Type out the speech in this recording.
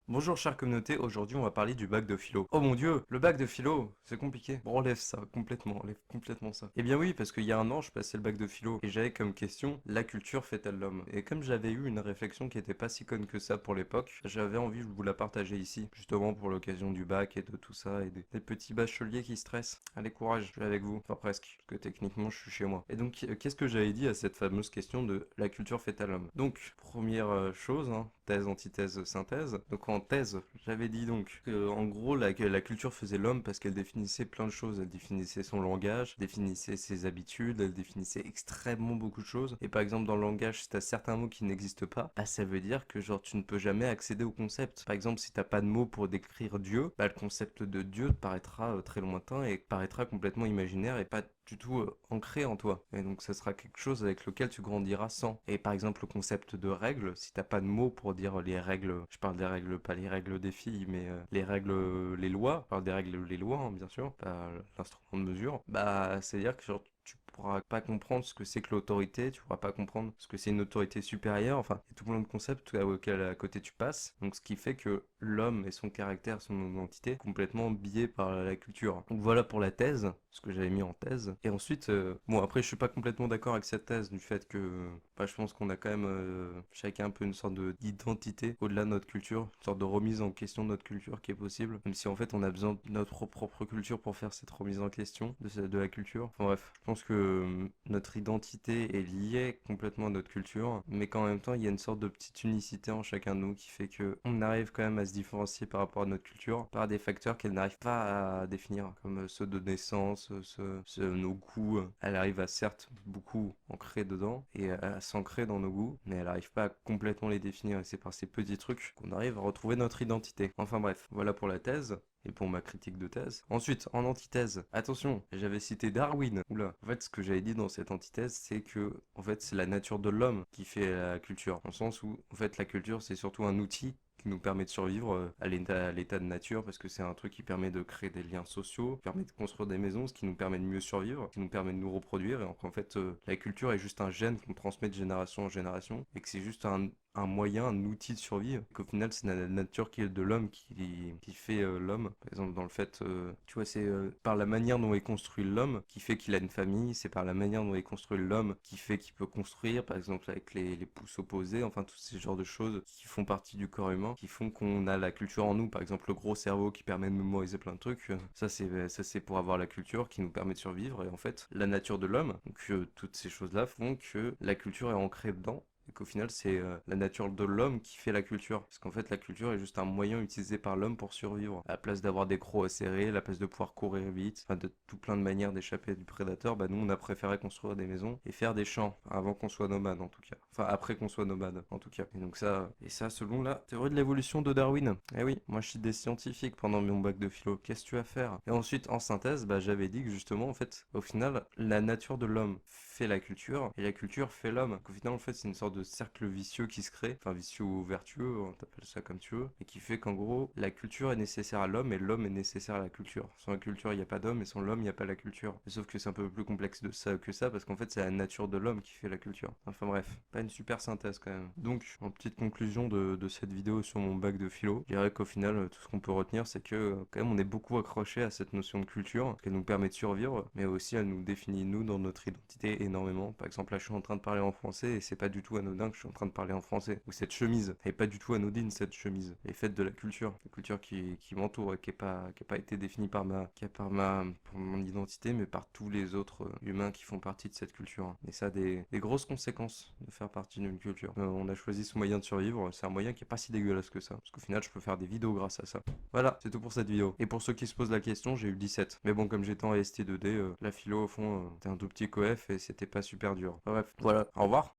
Bonjour chère communauté, aujourd'hui on va parler du bac de philo. Oh mon dieu, le bac de philo, c'est compliqué. Bon, enlève complètement ça. Eh bien oui, parce qu'il y a un an je passais le bac de philo et j'avais comme question, la culture fait-elle l'homme? Et comme j'avais eu une réflexion qui était pas si conne que ça pour l'époque, j'avais envie de vous la partager ici, justement pour l'occasion du bac et de tout ça et des petits bacheliers qui stressent. Allez courage, je suis avec vous, enfin presque, parce que techniquement je suis chez moi. Et donc qu'est-ce que j'avais dit à cette fameuse question de la culture fait-elle l'homme? Donc, première chose, hein, thèse, antithèse, synthèse. Donc en thèse, j'avais dit donc que en gros que la culture faisait l'homme parce qu'elle définissait plein de choses. Elle définissait son langage, définissait ses habitudes, elle définissait extrêmement beaucoup de choses. Et par exemple dans le langage, si t'as certains mots qui n'existent pas, bah ça veut dire que genre tu ne peux jamais accéder au concept. Par exemple, si t'as pas de mots pour décrire Dieu, bah le concept de Dieu te paraîtra très lointain et paraîtra complètement imaginaire et pas du tout ancré en toi. Et donc ça sera quelque chose avec lequel tu grandiras sans. Et par exemple le concept de règles, si t'as pas de mots pour dire les règles, je parle des règles, pas les règles des filles, mais les règles, les lois, je parle des règles, les lois, hein, bien sûr, pas l'instrument de mesure, bah c'est-à-dire que genre tu pourras pas comprendre ce que c'est que l'autorité, tu pourras pas comprendre ce que c'est une autorité supérieure, enfin, il y a tout plein de concepts auxquels à côté tu passes, donc ce qui fait que l'homme et son caractère, son identité, complètement biais par la culture. Donc voilà pour la thèse, ce que j'avais mis en thèse. Et ensuite, bon après je suis pas complètement d'accord avec cette thèse du fait que bah, je pense qu'on a quand même chacun un peu une sorte d'identité au-delà de notre culture, une sorte de remise en question de notre culture qui est possible, même si en fait on a besoin de notre propre culture pour faire cette remise en question de la culture. Enfin bref, je pense que notre identité est liée complètement à notre culture, mais qu'en même temps il y a une sorte de petite unicité en chacun de nous qui fait que on arrive quand même à se différencier par rapport à notre culture par des facteurs qu'elle n'arrive pas à définir, comme ceux de naissance, nos goûts. Elle arrive à certes beaucoup ancrer dedans et à s'ancrer dans nos goûts, mais elle n'arrive pas à complètement les définir et c'est par ces petits trucs qu'on arrive à retrouver notre identité. Enfin bref, voilà pour la thèse et pour ma critique de thèse. Ensuite, en antithèse, attention, j'avais cité Darwin. Oula, en fait, ce que j'avais dit dans cette antithèse, c'est que, en fait, c'est la nature de l'homme qui fait la culture. Dans le sens où, en fait, la culture, c'est surtout un outil qui nous permet de survivre à l'état de nature parce que c'est un truc qui permet de créer des liens sociaux, qui permet de construire des maisons, ce qui nous permet de mieux survivre, qui nous permet de nous reproduire et en fait la culture est juste un gène qu'on transmet de génération en génération et que c'est juste un moyen, un outil de survie, qu'au final c'est la nature qui est de l'homme qui fait l'homme. Par exemple dans le fait, tu vois, c'est par la manière dont est construit l'homme qui fait qu'il a une famille, c'est par la manière dont est construit l'homme qui fait qu'il peut construire, par exemple avec les pouces opposés, enfin tous ces genres de choses qui font partie du corps humain, qui font qu'on a la culture en nous, par exemple le gros cerveau qui permet de mémoriser plein de trucs, ça c'est pour avoir la culture qui nous permet de survivre, et en fait la nature de l'homme, donc toutes ces choses-là font que la culture est ancrée dedans et qu'au final c'est la nature de l'homme qui fait la culture. Parce qu'en fait la culture est juste un moyen utilisé par l'homme pour survivre. À la place d'avoir des crocs à serrer, à la place de pouvoir courir vite, enfin de tout plein de manières d'échapper du prédateur, bah nous on a préféré construire des maisons et faire des champs avant qu'on soit nomade en tout cas. Enfin après qu'on soit nomade en tout cas. Et donc ça selon la théorie de l'évolution de Darwin. Eh oui, moi je suis des scientifiques pendant mon bac de philo. Qu'est-ce que tu vas faire? Et ensuite en synthèse, bah j'avais dit que justement en fait au final la nature de l'homme fait la culture et la culture fait l'homme. Au final en fait c'est une sorte de cercle vicieux qui se crée, enfin vicieux ou vertueux, on t'appelle ça comme tu veux, et qui fait qu'en gros la culture est nécessaire à l'homme et l'homme est nécessaire à la culture. Sans la culture il n'y a pas d'homme et sans l'homme il n'y a pas la culture. Et sauf que c'est un peu plus complexe de ça que ça parce qu'en fait c'est la nature de l'homme qui fait la culture. Enfin bref, pas une super synthèse quand même. Donc en petite conclusion de cette vidéo sur mon bac de philo, je dirais qu'au final tout ce qu'on peut retenir c'est que quand même on est beaucoup accroché à cette notion de culture, qu'elle nous permet de survivre, mais aussi elle nous définit nous dans notre identité énormément. Par exemple là je suis en train de parler en français et c'est pas du tout anodin que je suis en train de parler en français. Ou cette chemise, elle est pas du tout anodine cette chemise. Elle est faite de la culture qui m'entoure et qui est pas été définie par par mon identité, mais par tous les autres humains qui font partie de cette culture. Et ça a des grosses conséquences de faire partie d'une culture. On a choisi ce moyen de survivre, c'est un moyen qui est pas si dégueulasse que ça. Parce qu'au final, je peux faire des vidéos grâce à ça. Voilà, c'est tout pour cette vidéo. Et pour ceux qui se posent la question, j'ai eu 17. Mais bon, comme j'étais en ST2D, la philo au fond, c'était un tout petit coef et c'était pas super dur. Bref, voilà, au revoir.